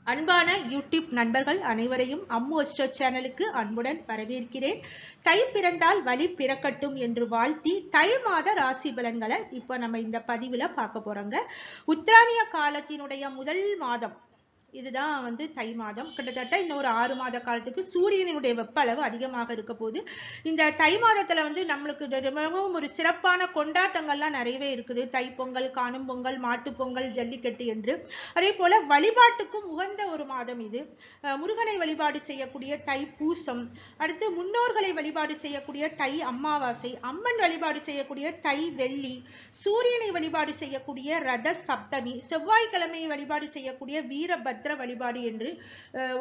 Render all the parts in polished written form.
அன்பான யூடியூப் நண்பர்கள் அனைவரையும் அம்மு அஸ்ட்ரோ சேனலுக்கு அன்புடன் வரவேற்கிறேன். தை பிறந்தால் வழி பிறக்கட்டும் என்று வாழ்த்தி தை மாத ராசி பலன்களை இப்போ நம்ம இந்த பதிவுல பார்க்க போறோங்க. உத்தராயண காலத்தினுடைய முதல் மாதம் இதுதான் தை மாதம். கிட்டத்தட்ட இன்னொரு 6 மாத காலத்துக்கு சூரியனுடைய வெப்ப அளவு அதிகமாக இருக்க போது. இந்த தை மாதத்துல நம்மளுக்கு மிகவும் ஒரு சிறப்பான கொண்டாட்டங்கள்லாம் நிறையவே இருக்குது. தை பொங்கல், காணும் பொங்கல், மாட்டு பொங்கல், ஜல்லிக்கட்டு என்று. அதே போல வழிபாட்டுக்கும் உகந்த ஒரு மாதம் இது. முருகனை வழிபாடு செய்யக்கூடிய தை பூசம், அடுத்து முன்னோர்களை வழிபாடு செய்யக்கூடிய தை அமாவாசை, அம்மன் வழிபாடு செய்யக்கூடிய தை வெள்ளி, சூரியனை வழிபாடு செய்யக்கூடிய ரத சப்தமி, செவ்வாய்க்கிழமையை வழிபாடு செய்யக்கூடிய வீரபத்ர வழிபாடு என்று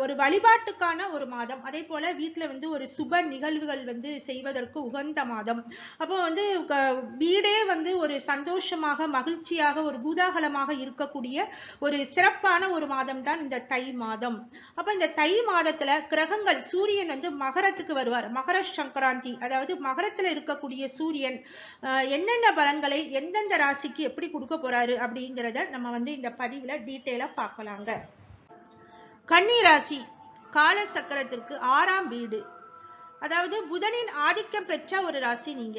ஒரு வழிபாட்டுக்கான ஒரு மாதம். அதே போல வீட்டுல ஒரு சுப நிகழ்வுகள் செய்வதற்கு உகந்த மாதம். அப்போ வீடே ஒரு சந்தோஷமாக மகிழ்ச்சியாக ஒரு பூதாகலமாக இருக்கக்கூடிய ஒரு சிறப்பான ஒரு மாதம் தான் இந்த தை மாதம். அப்ப இந்த தை மாதத்துல கிரகங்கள் சூரியன் மகரத்துக்கு வருவார். மகர சங்கராந்தி, அதாவது மகரத்துல இருக்கக்கூடிய சூரியன் என்னென்ன பலன்களை எந்தெந்த ராசிக்கு எப்படி கொடுக்க போறாரு அப்படிங்கிறத நம்ம இந்த பதிவுல டீட்டெயிலா பார்க்கலாங்க. கன்னி ராசி கால சக்கரத்திற்கு 6ஆம் வீடு, அதாவது புதனின் ஆதிக்கம் பெற்ற ஒரு ராசி. நீங்க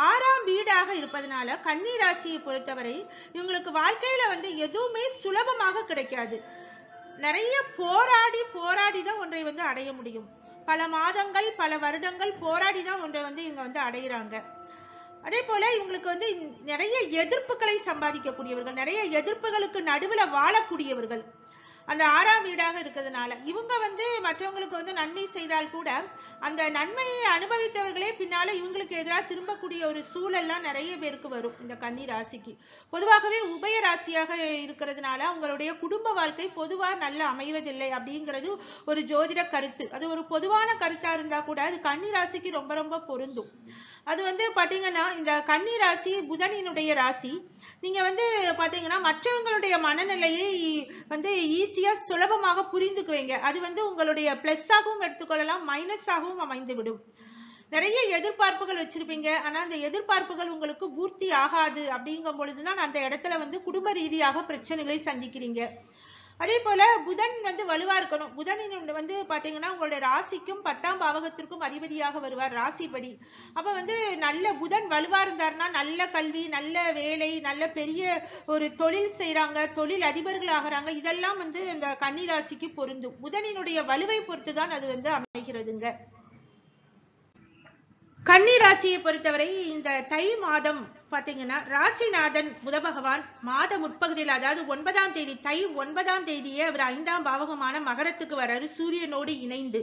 6ஆம் வீடாக இருப்பதனால கன்னி ராசியை பொறுத்தவரை இவங்களுக்கு வாழ்க்கையில எதுவுமே சுலபமாக கிடைக்காது. நிறைய போராடி தான் ஒன்றை அடைய முடியும். பல மாதங்கள் பல வருடங்கள் போராடி தான் ஒன்றை இவங்க அடையிறாங்க. அதே போல இவங்களுக்கு நிறைய எதிர்ப்புகளை சம்பாதிக்கக்கூடியவர்கள், நிறைய எதிர்ப்புகளுக்கு நடுவுல வாழக்கூடியவர்கள் அந்த 6ஆம் வீடாக இருக்கிறதுனால இவங்க மற்றவங்களுக்கு நன்மை செய்தால் கூட அந்த நன்மையை அனுபவித்தவர்களே பின்னால இவங்களுக்கு எதிராக திரும்பக்கூடிய ஒரு சூழல்லாம் நிறைய பேருக்கு வரும். இந்த கன்னி ராசிக்கு பொதுவாகவே உபய ராசியாக இருக்கிறதுனால உங்களுடைய குடும்ப வாழ்க்கை பொதுவா நல்ல அமைவதில்லை அப்படிங்கிறது ஒரு ஜோதிட கருத்து. அது ஒரு பொதுவான கருத்தா இருந்தா கூட அது கன்னி ராசிக்கு ரொம்ப ரொம்ப பொருந்தும். அது பாத்தீங்கன்னா இந்த கன்னி ராசி புதனினுடைய ராசி. நீங்க பாத்தீங்கன்னா மற்றவங்களுடைய மனநிலையை ஈஸியா சுலபமாக புரிந்துக்குவீங்க. அது உங்களுடைய பிளஸ் ஆகவும் எடுத்துக்கொள்ளலாம், மைனஸ் ஆகவும் அமைந்துவிடும். நிறைய எதிர்பார்ப்புகள் வச்சிருப்பீங்க, ஆனா அந்த எதிர்பார்ப்புகள் உங்களுக்கு பூர்த்தி ஆகாது. அப்படிங்கும் பொழுதுதான் அந்த இடத்துல குடும்ப ரீதியாக பிரச்சனைகளை சந்திக்கிறீங்க. அதே போல புதன் வலுவா இருக்கணும். புதனின் பாத்தீங்கன்னா உங்களுடைய ராசிக்கும் 10ஆம் பாவகத்திற்கும் அதிபதியாக வருவார் ராசிப்படி. அப்ப நல்ல புதன் வலுவா இருந்தாருன்னா நல்ல கல்வி, நல்ல வேலை, நல்ல பெரிய ஒரு தொழில் செய்யறாங்க, தொழில் அதிபர்கள் ஆகிறாங்க. இதெல்லாம் இந்த கன்னி ராசிக்கு பொருந்தும். புதனினுடைய வலுவை பொறுத்துதான் அது அமைகிறதுங்க. கன்னி ராசியை பொறுத்தவரை இந்த தை மாதம் பாத்தீங்கன்னா ராசிநாதன் புத பகவான் மாத முற்பகுதியில், அதாவது 9ஆம் தேதி, தை 9ஆம் தேதியே அவர் 5ஆம் பாவகமான மகரத்துக்கு வராரு சூரியனோடு இணைந்து.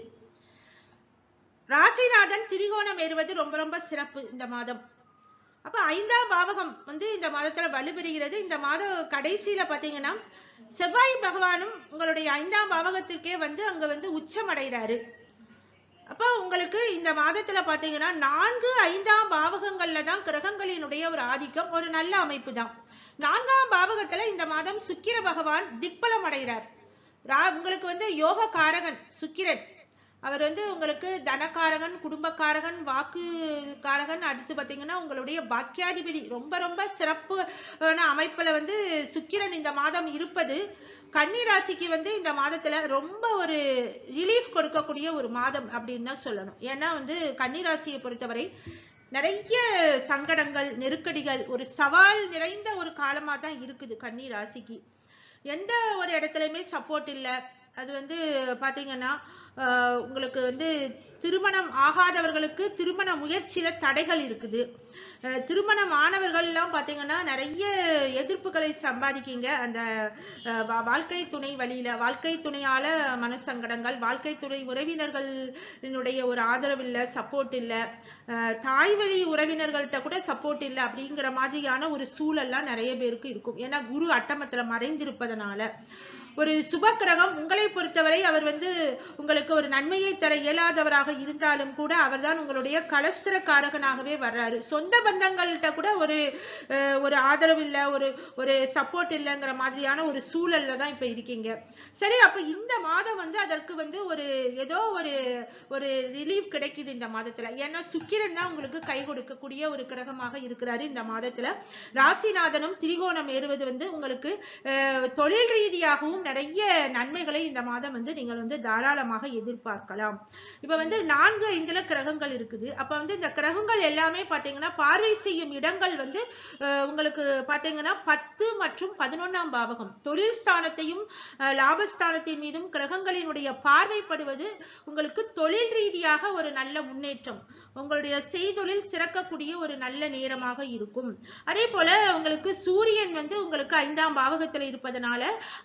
ராசிநாதன் திரிகோணம் ஏறுவது ரொம்ப ரொம்ப சிறப்பு இந்த மாதம். அப்ப 5ஆம் பாவகம் இந்த மாதத்துல வலுப்பெறுகிறது. இந்த மாத கடைசியில பாத்தீங்கன்னா செவ்வாய் பகவானும் உங்களுடைய 5ஆம் பாவகத்திற்கே அங்க உச்சம் அடைகிறாரு. அப்ப உங்களுக்கு இந்த மாதத்துல பாத்தீங்கன்னா 4, 5ஆம் பாவகங்கள்ல தான் கிரகங்களினுடைய ஒரு ஆதிக்கம், ஒரு நல்ல அமைப்பு தான். 4ஆம் பாவகத்துல இந்த மாதம் சுக்கிர பகவான் திக்பலம் அடைகிறார். உங்களுக்கு யோக காரகன் சுக்கிரன். அவர் உங்களுக்கு தனக்காரகன், குடும்பக்காரகன், வாக்கு காரகன். அடுத்து பாத்தீங்கன்னா உங்களுடைய பாக்கியாதிபதி. ரொம்ப ரொம்ப சிறப்பு அமைப்புல சுக்கிரன் இந்த மாதம் இருப்பது கன்னி ராசிக்கு இந்த மாதத்துல ரொம்ப ஒரு ரிலீஃப் கொடுக்கக்கூடிய ஒரு மாதம் அப்படின்னு தான் சொல்லணும். ஏன்னா கன்னி ராசியை பொறுத்தவரை நிறைய சங்கடங்கள், நெருக்கடிகள், ஒரு சவால் நிறைந்த ஒரு காலமா தான் இருக்குது கன்னி ராசிக்கு. எந்த ஒரு இடத்துலயுமே சப்போர்ட் இல்லை. அது பாத்தீங்கன்னா உங்களுக்கு திருமணம் ஆகாதவர்களுக்கு திருமண முயற்சியில தடைகள் இருக்குது. திருமணம் ஆனவர்கள்லாம் பாத்தீங்கன்னா நிறைய எதிர்ப்புகளை சம்பாதிக்கீங்க. அந்த வாழ்க்கை துணை வழியில, வாழ்க்கை துணையால மனசங்கடங்கள், வாழ்க்கை துணை உறவினர்களுடைய ஒரு ஆதரவு இல்லை, சப்போர்ட் இல்லை, தாய் வழி உறவினர்கள்ட்ட கூட சப்போர்ட் இல்லை. அப்படிங்கிற மாதிரியான ஒரு சூழல்லாம் நிறைய பேருக்கு இருக்கும். ஏன்னா குரு அட்டமத்துல மறைந்திருப்பதனால ஒரு சுப கிரகம் உங்களை பொறுத்தவரை அவர் உங்களுக்கு ஒரு நன்மையை தர இயலாதவராக இருந்தாலும் கூட அவர்தான் உங்களுடைய கலஸ்திரக்காரகனாகவே வர்றாரு. சொந்த பந்தங்கள்கிட்ட கூட ஒரு ஆதரவு இல்லை, ஒரு சப்போர்ட் இல்லைங்கிற மாதிரியான ஒரு சூழல்ல தான் இப்ப இருக்கீங்க. சரி, அப்ப இந்த மாதம் அதற்கு ஒரு ஏதோ ஒரு ரிலீஃப் கிடைக்குது இந்த மாதத்துல. ஏன்னா சுக்கிரன் தான் உங்களுக்கு கை கொடுக்கக்கூடிய ஒரு கிரகமாக இருக்கிறாரு இந்த மாதத்துல. ராசிநாதனும் திரிகோணம் ஏறுவது உங்களுக்கு தொழில் ரீதியாகவும் நிறைய நன்மைகளை இந்த மாதம் வந்து நீங்கள் வந்து தாராளமாக எதிர்பார்க்கலாம். இப்ப வந்து 4-5 கிரகங்கள் இருக்குது. அப்ப வந்து இந்த கிரகங்கள் எல்லாமே பாத்தீங்கன்னா பார்வை செய்யும் இடங்கள் வந்து உங்களுக்கு பாத்தீங்கன்னா 10 மற்றும் 11ஆம் பாவகம் தொழில் ஸ்தானத்தையும் லாபஸ்தானத்தின் மீதும் கிரகங்களினுடைய பார்வைப்படுவது உங்களுக்கு தொழில் ரீதியாக ஒரு நல்ல முன்னேற்றம், உங்களுடைய செய்தொழில் சிறக்கக்கூடிய ஒரு நல்ல நேரமாக இருக்கும். அதே போல உங்களுக்கு சூரியன் வந்து உங்களுக்கு 5ஆம் பாவகத்துல இருப்பதனால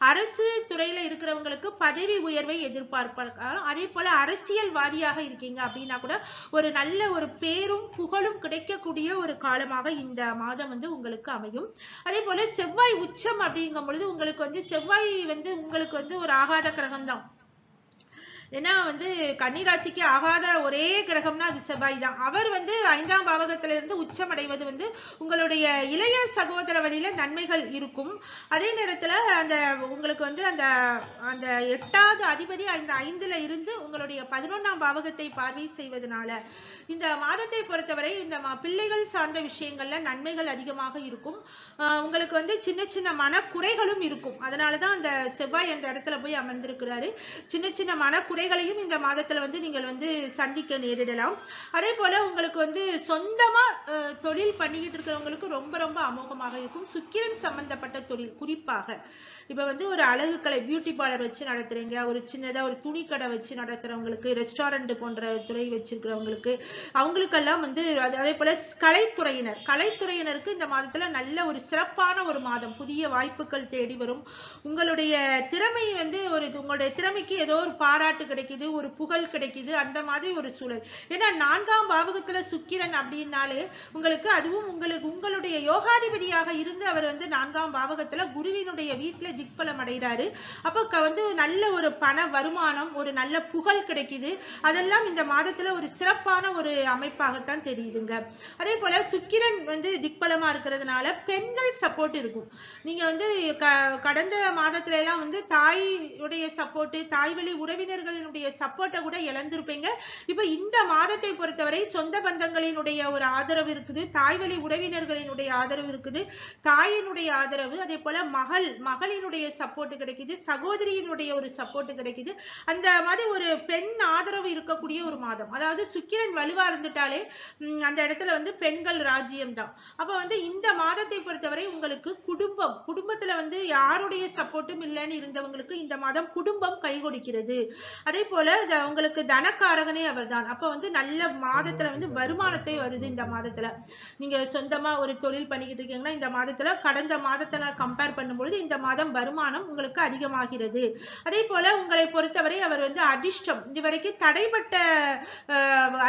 அரசு துறையில இருக்கிறவங்களுக்கு பதவி உயர்வை எதிர்பார்ப்பாங்க. அதே போல அரசியல்வாதியாக இருக்கீங்க அப்படின்னா கூட ஒரு நல்ல ஒரு பேரும் புகழும் கிடைக்கக்கூடிய ஒரு காலமாக இந்த மாதம் வந்து உங்களுக்கு அமையும். அதே போல செவ்வாய் உச்சம் அப்படிங்கும் பொழுது உங்களுக்கு வந்து செவ்வாய் வந்து உங்களுக்கு வந்து ஒரு ஆகாத கிரகம் தான். ஏன்னா வந்து கன்னிராசிக்கு ஆகாத ஒரே கிரகம்னா அது செவ்வாய் தான். அவர் வந்து 5ஆம் பாவகத்திலிருந்து உச்சம் அடைவது வந்து உங்களுடைய இளைய சகோதர வழியில நன்மைகள் இருக்கும். அதே நேரத்துல அந்த உங்களுக்கு வந்து அந்த அந்த 8வது அதிபதி அந்த 5ல இருந்து உங்களுடைய 11ஆம் பாவகத்தை பார்வை செய்வதனால இந்த மாதத்தை பொறுத்தவரை இந்த பிள்ளைகள் சார்ந்த விஷயங்கள்ல நன்மைகள் அதிகமாக இருக்கும். உங்களுக்கு வந்து சின்ன சின்ன மனக்குறைகளும் இருக்கும். அதனாலதான் அந்த செவ்வாய் அந்த இடத்துல போய் அமர்ந்திருக்கிறாரு. சின்ன சின்ன மனக்குறைகளையும் இந்த மாதத்துல வந்து நீங்கள் வந்து சந்திக்க நேரிடலாம். அதே போல உங்களுக்கு வந்து சொந்தமா தொழில் பண்ணிக்கிட்டு இருக்கிறவங்களுக்கு ரொம்ப ரொம்ப அமோகமாக இருக்கும். சுக்கிரன் சம்பந்தப்பட்ட தொழில் குறிப்பாக இப்ப வந்து ஒரு அழகு கலை பியூட்டி பார்லர் வச்சு நடத்துறீங்க, ஒரு சின்னதா ஒரு துணி கடை வச்சு நடத்துறவங்களுக்கு, ரெஸ்டாரண்ட் போன்ற துறை வச்சிருக்கிறவங்களுக்கு, அவங்களுக்கெல்லாம் வந்து அதே போல கலைத்துறையினருக்கு இந்த மாதத்துல நல்ல ஒரு சிறப்பான ஒரு மாதம். புதிய வாய்ப்புகள் தேடி வரும். உங்களுடைய திறமை வந்து உங்களுடைய திறமைக்கு ஏதோ ஒரு பாராட்டு கிடைக்குது, ஒரு புகழ் கிடைக்குது, அந்த மாதிரி ஒரு சூழல். ஏன்னா 4ஆம் பாவகத்துல சுக்கிரன் அப்படின்னாலே உங்களுக்கு அதுவும் உங்களுடைய யோகாதிபதியாக இருந்து அவர் வந்து 4ஆம் பாவகத்துல குருவினுடைய வீட்டுல திக்பலம் அடைகிறாரு. அப்ப வந்து நல்ல ஒரு பண வருமானம், ஒரு நல்ல புகழ் கிடைக்குது. அதெல்லாம் இந்த மாதத்துல ஒரு சிறப்பான ஒரு அமைப்பாகத்தான் தெரியுதுங்க. அதே போல சுக்கிரன் வந்து திக்பலமா இருக்கிறதுனால பெண்கள் சப்போர்ட் இருக்கும். நீங்க வந்து கடந்த மாதத்துல எல்லாம் வந்து தாயுடைய சப்போர்ட், தாய் வழி உறவினர்களினுடைய சப்போர்ட்டை கூட இழந்திருப்பீங்க. இப்ப இந்த மாதத்தை பொறுத்தவரை சொந்த பந்தங்களினுடைய ஒரு ஆதரவு இருக்குது, தாய் வழி உறவினர்களினுடைய ஆதரவு இருக்குது, தாயினுடைய ஆதரவு, அதே போல மகளினுடைய சப்போர்ட் கிடைக்குது, சகோதரியினுடைய ஒரு சப்போர்ட் கிடைக்குது. அந்த மாதிரி ஒரு பெண் ஆதரவு இருக்கக்கூடிய ஒரு மாதம். அதாவது சுக்கிரன் வலுவா இருந்துட்டாலே அந்த இடத்துல வந்து பெண்கள் ராஜ்யம் தான். அப்ப வந்து இந்த மாதத்தை பொறுத்தவரை உங்களுக்கு குடும்பத்துல வந்து யாருடைய சப்போர்ட்டும் இல்லைன்னு இருந்தவங்களுக்கு இந்த மாதம் குடும்பம் கை கொடுக்கிறது. அதே போல உங்களுக்கு தனக்காரகனே அவர் தான். அப்ப வந்து நல்ல மாதத்துல வந்து வருமானத்தை வருது. இந்த மாதத்துல நீங்க சொந்தமா ஒரு தொழில் பண்ணிக்கிட்டு இருக்கீங்கன்னா இந்த மாதத்துல கடந்த மாதத்துல கம்பேர் பண்ணும்பொழுது இந்த மாதம் வருமானம் உங்களுக்கு அதிகமாகிறது. அதே போல உங்களை பொறுத்தவரை அவர் வந்து அதிர்ஷ்டம், இதுவரைக்கும் தடைப்பட்ட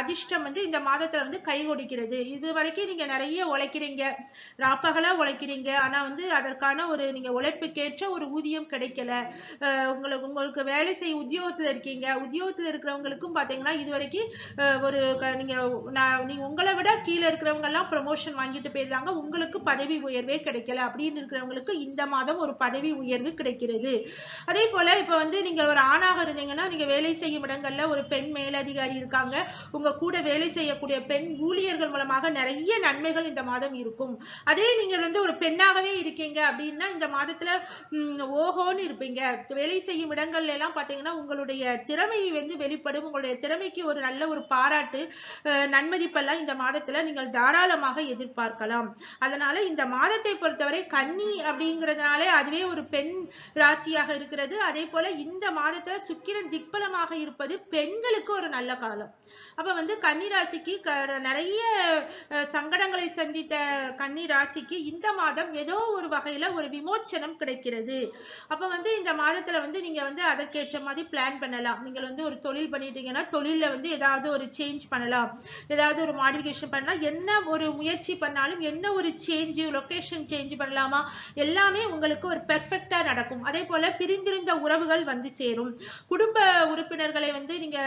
அதிர்ஷ்டம் வந்து இந்த மாதத்துல வந்து கை கொடுக்கிறது. இது வரைக்கும் நீங்க நிறைய உழைக்கிறீங்க, ராப்பகலா உழைக்கிறீங்க, ஆனா வந்து அதற்கான ஒரு நீங்க உழைப்புக்கேற்ற ஒரு ஊதியம் கிடைக்கல. உங்களுக்கு வேலை செய்ய உத்தியோகத்துல இருக்கீங்க, உத்தியோகத்துல இருக்கிறவங்களுக்கும் பாத்தீங்கன்னா இது வரைக்கும் ஒரு நீங்க உங்களை விட கீழே இருக்கிறவங்க எல்லாம் ப்ரமோஷன் வாங்கிட்டு போயிருந்தாங்க, உங்களுக்கு பதவி உயர்வே கிடைக்கல அப்படின்னு இருக்கிறவங்களுக்கு இந்த மாதம் ஒரு பதவி உயர்வு கிடைக்கிறது. அதே போல இப்ப வந்து நீங்க ஒரு ஆணாக இருந்தீங்கன்னா நீங்க வேலை செய்யும் இடங்கள்ல ஒரு பெண் மேலதிகாரி இருக்காங்க, உங்க கூட வேலை செய்யக்கூடிய பெண் ஊழியர்கள் மூலமாக நிறைய நன்மைகள் இந்த மாதம் இருக்கும். அதே நீங்க வந்து ஒரு பெண்ணாகவே இருக்கீங்க அப்படின்னா இந்த மாதத்துல ஓஹோன்னு இருப்பீங்க. வேலை செய்யும் இடங்கள்ல எல்லாம் பாத்தீங்கன்னா உங்களுடைய திறமை வந்து வெளிப்படும். உங்களுடைய திறமைக்கு ஒரு நல்ல ஒரு பாராட்டு, நன்மதிப்பெல்லாம் இந்த மாதத்துல நீங்கள் தாராளமாக எதிர்பார்க்கலாம். அதனால இந்த மாதத்தை பொறுத்தவரை கன்னி அப்படிங்கிறதுனாலே அதுவே ஒரு பெண் ராசியாக இருக்கிறது. அதே போல இந்த மாதத்துல சுக்கிரன் திக்பலமாக இருப்பது பெண்களுக்கு ஒரு நல்ல காலம். அப்ப வந்து கன்னி ராசிக்கு நிறைய சங்கடங்களை சந்தித்த கன்னி ராசிக்கு இந்த மாதம் ஏதோ ஒரு வகையில ஒரு விமோச்சனம் கிடைக்கிறது. அப்ப வந்து இந்த மாதத்துல வந்து நீங்க வந்து அதற்கேற்ற மாதிரி பிளான் பண்ணலாம். நீங்க வந்து ஒரு தொழில் பண்ணிட்டீங்கன்னா தொழில வந்து ஏதாவது ஒரு சேஞ்ச் பண்ணலாம், ஏதாவது ஒரு மாடிஃபிகேஷன் பண்ணலாம். என்ன ஒரு முயற்சி பண்ணாலும் என்ன ஒரு சேஞ்ச், லொகேஷன் சேஞ்ச் பண்ணலாமா, எல்லாமே உங்களுக்கு ஒரு பெர்ஃபெக்ட்டா நடக்கும். அதே போல பிரிந்திருந்த உறவுகள் வந்து சேரும். குடும்ப உறுப்பினர்களை வந்து நீங்க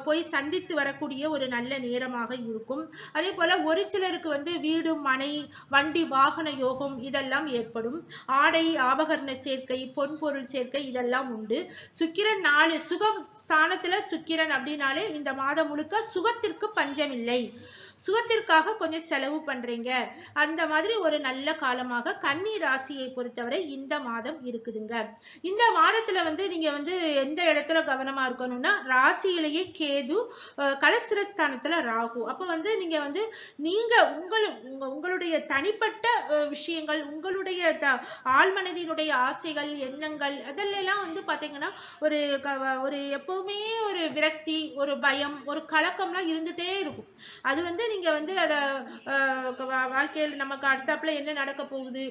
போய் சந்தித்து வரக்கூடிய ஒரு நல்ல நேரமாக இருக்கும். அதே போல ஒரு சிலருக்கு வந்து வீடு, மனை, வண்டி, வாகன யோகம் இதெல்லாம் ஏற்படும். ஆடை ஆபகரண சேர்க்கை, பொன்பொருள் சேர்க்கை இதெல்லாம் உண்டு. சுக்கிரன் 4 சுகம் ஸ்தானத்துல சுக்கிரன் அப்படின்னாலே இந்த மாதம் முழுக்க சுகத்திற்கு பஞ்சம் இல்லை. சுகத்திற்காக கொஞ்சம் செலவு பண்றீங்க. அந்த மாதிரி ஒரு நல்ல காலமாக கன்னி ராசியை பொறுத்தவரை இந்த மாதம் மாதம் இருக்குதுங்க. இந்த மாதத்துல வந்து நீங்க வந்து எந்த இடத்துல கவனமா இருக்கணும்னா, ராசியிலேயே கேது, கலஸ்திரஸ்தானத்துல ராகு. அப்ப வந்து நீங்க வந்து நீங்க உங்களுடைய தனிப்பட்ட விஷயங்கள், உங்களுடைய ஆழ்மனதினுடைய ஆசைகள், எண்ணங்கள் அதெல்லாம் வந்து பாத்தீங்கன்னா ஒரு ஒரு எப்பவுமே ஒரு விரக்தி, ஒரு பயம், ஒரு கலக்கம்லாம் இருந்துட்டே இருக்கும். அது வந்து நீங்க வந்து அத வாழ்க்கையில் நமக்கு அடுத்தாப்புல என்ன நடக்க போகுது,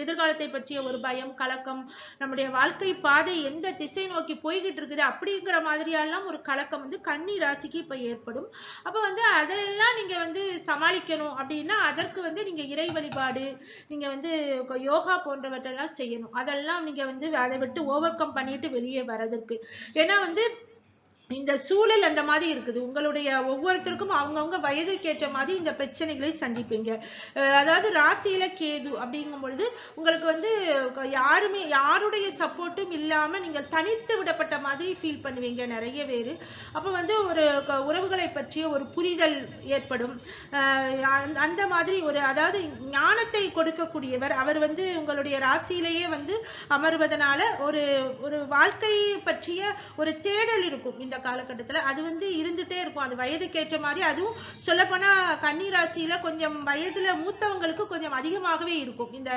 எதிர்காலத்தை பற்றிய ஒரு பயம், கலக்கம், நம்முடைய வாழ்க்கை பாதை எந்த திசை நோக்கி போய்கிட்டு இருக்குது அப்படிங்கிற மாதிரியெல்லாம் ஒரு கலக்கம் வந்து கன்னி ராசிக்கு இப்ப ஏற்படும். அப்ப வந்து அதெல்லாம் நீங்க வந்து சமாளிக்கணும் அப்படின்னா அதற்கு வந்து நீங்க இறை வழிபாடு, நீங்க வந்து யோகா போன்றவற்றெல்லாம் செய்யணும். அதெல்லாம் நீங்க வந்து அதை விட்டு ஓவர் கம் பண்ணிட்டு வெளியே வர்றதுக்கு. ஏன்னா வந்து இந்த சூழல் அந்த மாதிரி இருக்குது. உங்களுடைய ஒவ்வொருத்தருக்கும் அவங்கவுங்க வயதுக்கு ஏற்ற மாதிரி இந்த பிரச்சனைகளை சந்திப்பீங்க. அதாவது ராசியில கேது அப்படிங்கும் பொழுது உங்களுக்கு வந்து யாருடைய சப்போர்ட்டும் இல்லாம நீங்க தனித்து விடப்பட்ட மாதிரி ஃபீல் பண்ணுவீங்க நிறைய பேரு. அப்ப வந்து ஒரு உறவுகளை பற்றிய ஒரு புரிதல் ஏற்படும். அந்த மாதிரி ஒரு அதாவது ஞானத்தை கொடுக்கக்கூடியவர் அவர் வந்து உங்களுடைய ராசியிலேயே வந்து அமர்வதனால ஒரு ஒரு வாழ்க்கை பற்றிய ஒரு தேடல் இருக்கும். இந்த காலகட்டத்துல அது வந்து இருந்துட்டே இருக்கும். அது வயதுக்கு ஏற்ற மாதிரி. அதுவும் சொல்ல போனா கன்னி ராசியில கொஞ்சம் வயதுல மூத்தவங்களுக்கு கொஞ்சம் அதிகமாகவே இருக்கும் இந்த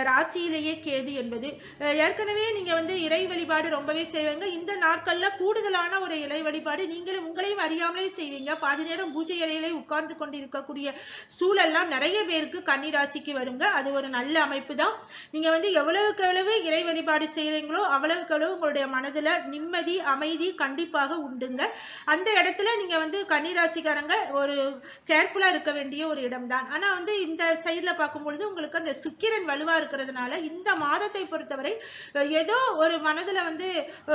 ராசியிலேயே கேது என்பது. ஏற்கனவே நீங்க வந்து இறை வழிபாடு ரொம்பவே செய்வீங்க. இந்த நாட்கள்ல கூடுதலான ஒரு இறை வழிபாடு நீங்களும் உங்களையும் அறியாமலே செய்வீங்க. பாதி நேரம் பூஜை அறையிலே உட்கார்ந்து கொண்டு இருக்கக்கூடிய சூழல்லாம் நிறைய பேருக்கு கன்னி ராசிக்கு வருங்க. அது ஒரு நல்ல அமைப்பு தான். நீங்க வந்து எவ்வளவுக்கு எவ்வளவு இறை வழிபாடு செய்யறீங்களோ அவ்வளவுக்கு எவ்வளவு உங்களுடைய மனதுல நிம்மதி, அமைதி கண்டிப்பாக உண்டுங்க. அந்த இடத்துல நீங்க வந்து கன்னிராசிக்காரங்க ஒரு கேர்ஃபுல்லா இருக்க வேண்டிய ஒரு இடம் தான். ஆனா வந்து இந்த சைட்ல பார்க்கும்பொழுது உங்களுக்கு அந்த சுக்கிரன் வலுவா இருக்கிறதுனால இந்த மாதத்தை பொறுத்தவரை ஏதோ ஒரு மனதுல வந்து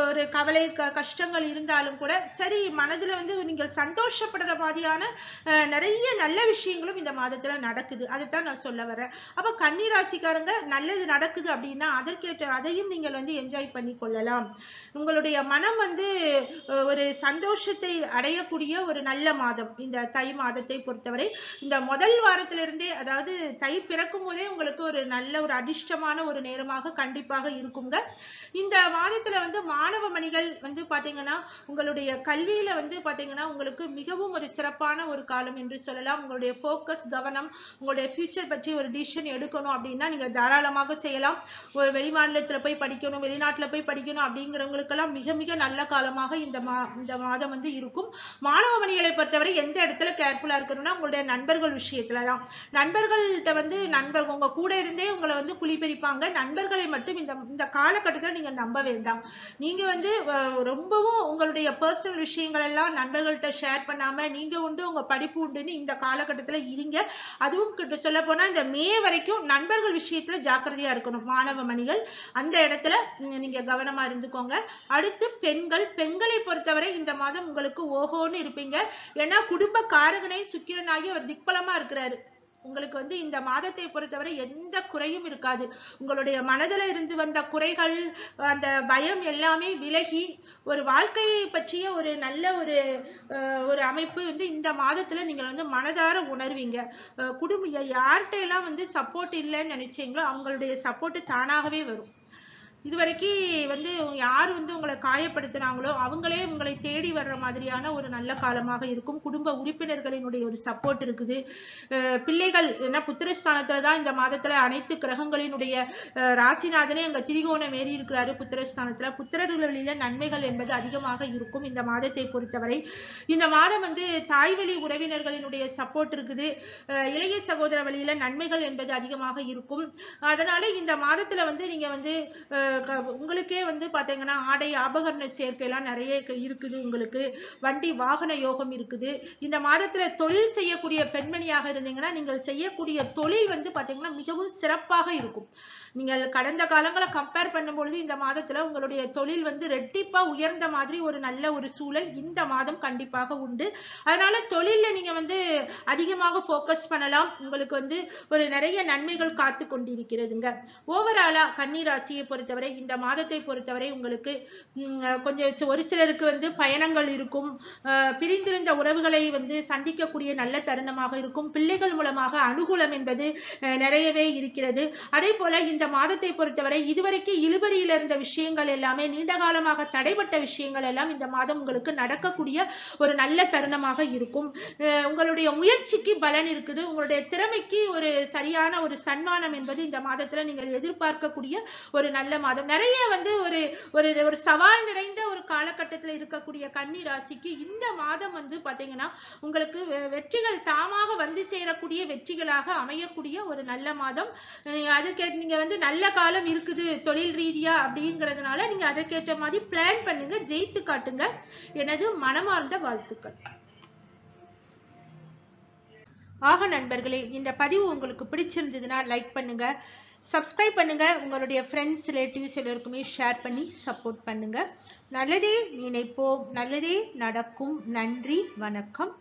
ஒரு கவலை, கஷ்டங்கள் இருந்தாலும் கூட சரி மனதுல வந்து நீங்கள் சந்தோஷப்படுற மாதிரியான நிறைய நல்ல விஷயங்களும் இந்த மாதத்துல நடக்குது. அதுதான் நான் சொல்ல வரேன். அப்ப கன்னிராசிக்காரங்க நல்லது நடக்குது அப்படின்னா அதற்கேற்ற அதையும் நீங்கள் வந்து என்ஜாய் பண்ணி கொள்ளலாம். உங்களுடைய மனம் வந்து ஒரு சந்தோஷத்தை அடையக்கூடிய ஒரு நல்ல மாதம் இந்த தை மாதத்தை பொறுத்தவரை. இந்த முதல் வாரத்திலிருந்தே அதாவது தை பிறக்கும் போதே உங்களுக்கு ஒரு நல்ல ஒரு அதிர்ஷ்டமான ஒரு நேரமாக கண்டிப்பாக இருக்குங்க. இந்த மாதத்துல வந்து மாணவ மணிகள் வந்து பாத்தீங்கன்னா உங்களுடைய கல்வியில வந்து பாத்தீங்கன்னா உங்களுக்கு மிகவும் ஒரு சிறப்பான ஒரு காலம் என்று சொல்லலாம். உங்களுடைய போக்கஸ், கவனம், உங்களுடைய ஃபியூச்சர் பற்றி ஒரு டிசிஷன் எடுக்கணும் அப்படின்னா நீங்க தாராளமாக செய்யலாம். ஒரு வெளிமாநிலத்துல போய் படிக்கணும், வெளிநாட்டுல போய் படிக்கணும் அப்படிங்கிறவங்களுக்கெல்லாம் மிக மிக நல்ல காலமாக இந்த மாதம் வந்து இருக்கும். மாணவ மணிகளை பொறுத்தவரை எந்த இடத்துல கேர்ஃபுல்லா இருக்கணும்னா உங்களுடைய நண்பர்கள் விஷயத்துலதான். நண்பர்கள்ட்ட வந்து உங்க கூட இருந்தே உங்களை வந்து குளிப்பெரிப்பாங்க. நண்பர்களை மட்டும் இந்த காலகட்டத்தில் நீங்க நம்ப வேண்டாம். நீங்க வந்து ரொம்பவும் உங்களுடைய பர்சனல் விஷயங்கள் எல்லாம் நண்பர்கள்ட்ட ஷேர் பண்ணாம நீங்க உண்டு உங்க படிப்பு உண்டுன்னு இந்த காலகட்டத்துல இருங்க. அதுவும் சொல்ல போனா இந்த மே வரைக்கும் நண்பர்கள் விஷயத்துல ஜாக்கிரதையா இருக்கணும் மாணவ மணிகள். அந்த இடத்துல நீங்க கவனமா இருந்துக்கோங்க. அடுத்து பெண்களை பொறுத்தவரை இந்த மாதம் உங்களுக்கு ஓஹோன்னு இருப்பீங்க. ஏன்னா குடும்ப காரகனை சுக்கிரனாகி அவர் திக்பலமா இருக்கிறாரு. உங்களுக்கு வந்து இந்த மாதத்தை பொறுத்தவரை எந்த குறையும் இருக்காது. உங்களுடைய மனதில் இருந்து வந்த குறைகள், அந்த பயம் எல்லாமே விலகி ஒரு வாழ்க்கையை பற்றிய ஒரு நல்ல ஒரு அமைப்பு வந்து இந்த மாதத்துல நீங்க வந்து மனதார உணர்வீங்க. குடும்ப யார்கிட்ட எல்லாம் வந்து சப்போர்ட் இல்லைன்னு நினைச்சீங்களோ அவங்களுடைய சப்போர்ட் தானாகவே வரும். இதுவரைக்கும் வந்து யார் வந்து உங்களை காயப்படுத்தினாங்களோ அவங்களே உங்களை தேடி வர்ற மாதிரியான ஒரு நல்ல காலமாக இருக்கும். குடும்ப உறுப்பினர்களினுடைய ஒரு சப்போர்ட் இருக்குது. பிள்ளைகள் ஏன்னா புத்திரஸ்தானத்துலதான் இந்த மாதத்துல அனைத்து கிரகங்களினுடைய ராசிநாதனே அங்க திரிகோணம் ஏறி இருக்கிறாரு புத்திரஸ்தானத்துல. புத்திரர்களில நன்மைகள் என்பது அதிகமாக இருக்கும் இந்த மாதத்தை பொறுத்தவரை. இந்த மாதம் வந்து தாய்வழி உறவினர்களினுடைய சப்போர்ட் இருக்குது. இளைய சகோதர வழியில நன்மைகள் என்பது அதிகமாக இருக்கும். அதனால இந்த மாதத்துல வந்து நீங்க வந்து உங்களுக்கே வந்து பாத்தீங்கன்னா ஆடை ஆபகரண சேர்க்கை எல்லாம் நிறைய இருக்குது. உங்களுக்கு வண்டி வாகன யோகம் இருக்குது. இந்த மாதத்துல தொழில் செய்யக்கூடிய பெண்மணியாக இருந்தீங்கன்னா நீங்கள் செய்யக்கூடிய தொழில் வந்து பாத்தீங்கன்னா மிகவும் சிறப்பாக இருக்கும். நீங்கள் கடந்த காலங்களை கம்பேர் பண்ணும்பொழுது இந்த மாதத்துல உங்களுடைய தொழில் வந்து ரெட்டிப்பா உயர்ந்த மாதிரி ஒரு நல்ல ஒரு சூழல் இந்த மாதம் கண்டிப்பாக உண்டு. அதனால தொழில நீங்க வந்து அதிகமாக போக்கஸ் பண்ணலாம். உங்களுக்கு வந்து ஒரு நிறைய நன்மைகள் காத்து கொண்டிருக்கிறதுங்க. ஓவராலா கன்னி ராசியை பொறுத்தவரை இந்த மாதத்தை பொறுத்தவரை உங்களுக்கு கொஞ்சம் ஒரு சிலருக்கு வந்து பயணங்கள் இருக்கும். பிரிந்திருந்த உறவுகளை வந்து சந்திக்கக்கூடிய நல்ல தருணமாக இருக்கும். பிள்ளைகள் மூலமாக அனுகூலம் என்பது நிறையவே இருக்கிறது. அதே போல இந்த இந்த மாதத்தை பொறுத்தவரை இதுவரைக்கும் இழுபறியில் இருந்த விஷயங்கள் எல்லாமே, நீண்ட காலமாக தடைப்பட்ட விஷயங்கள் எல்லாம் இந்த மாதம் உங்களுக்கு நடக்கக்கூடிய ஒரு நல்ல தருணமாக இருக்கும். உங்களுடைய முயற்சிக்கு பலன் இருக்குது. உங்களுடைய திறமைக்கு ஒரு சரியான ஒரு சன்மானம் என்பது இந்த மாதத்துல நீங்கள் எதிர்பார்க்கக்கூடிய ஒரு நல்ல மாதம். நிறைய ஒரு ஒரு சவால் நிறைந்த ஒரு காலகட்டத்தில் இருக்கக்கூடிய கன்னி ராசிக்கு இந்த மாதம் பாத்தீங்கன்னா உங்களுக்கு வெற்றிகள் தாமாக வந்து சேரக்கூடிய வெற்றிகளாக அமையக்கூடிய ஒரு நல்ல மாதம். அதுக்கு நீங்க நல்ல காலம் இருக்குது தொழில் ரீதியா அப்படிங்கிறதுனால நீங்க அதற்கேற்ற மாதிரி பிளான் பண்ணுங்க, ஜெயித்து காட்டுங்க. எனது மனமார்ந்த வாழ்த்துக்கள். ஆக நண்பர்களே, இந்த பதிவு உங்களுக்கு பிடிச்சிருந்ததுன்னா லைக் பண்ணுங்க, சப்ஸ்கிரைப் பண்ணுங்க, உங்களுடைய ஃப்ரெண்ட்ஸ் ரிலேட்டிவ்ஸ் எல்லாருக்குமே ஷேர் பண்ணி சப்போர்ட் பண்ணுங்க. நல்லதே நினைப்போம், நல்லதே நடக்கும். நன்றி, வணக்கம்.